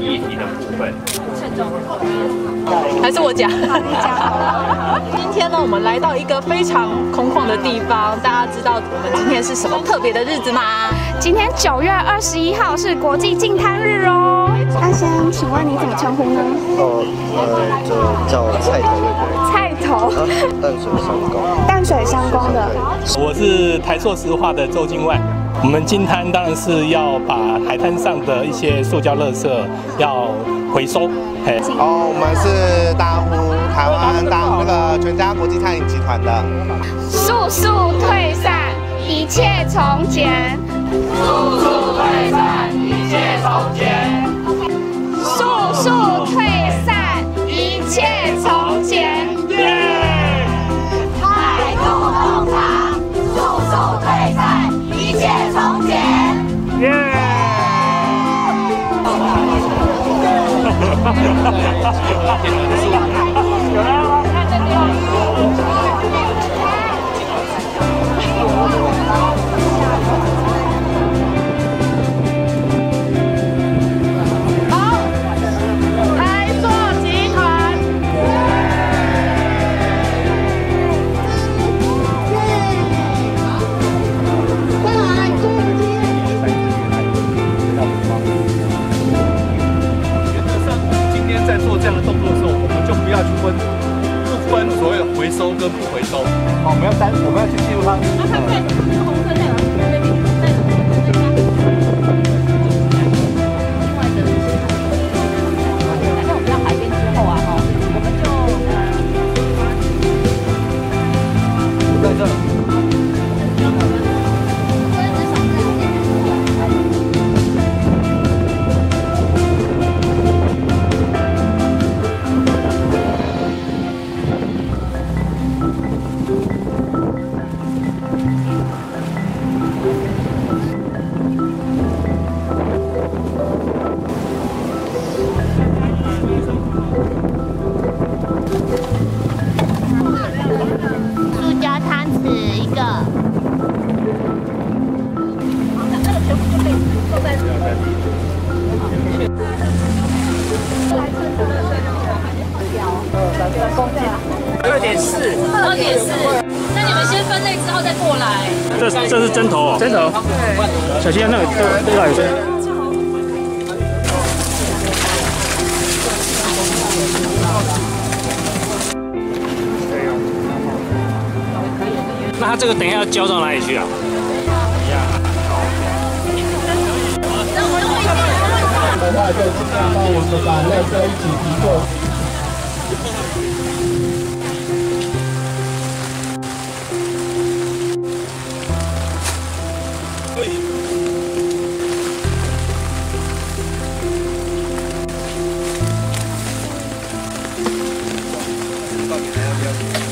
议题的部分。还是我讲。今天呢，我们来到一个非常空旷的地方，大家知道我们今天是什么特别的日子吗？今天9月21号是国际净滩日哦。阿先，请问你怎么称呼呢？就叫菜头对不对？菜头。淡水商工。淡水商工的。我是台塑石化的周金万。我们净滩当然是要把海滩上的一些塑胶垃圾要回收。我们是大湖台湾那个全家国际餐饮集团的。速速退散，一切从简。速速退散，一切从简。速速退散，一切从简。态度通常，速速退散，一切从简。在做这样的动作的时候，我们就不要去不分所有回收跟不回收。我们要去记录它。那看带什么？是红色带什么？带什么？另外的像我们到海边之后啊，我们就在这。塑胶汤匙1个。那个全部就可以放在。2.4。那你们先分类之后再过来。这是针头哦，针头。对。小心那个都有声。那它这个等一下要交到哪里去啊？的话就尽量帮我们把垃圾一起提过。到底还要不要？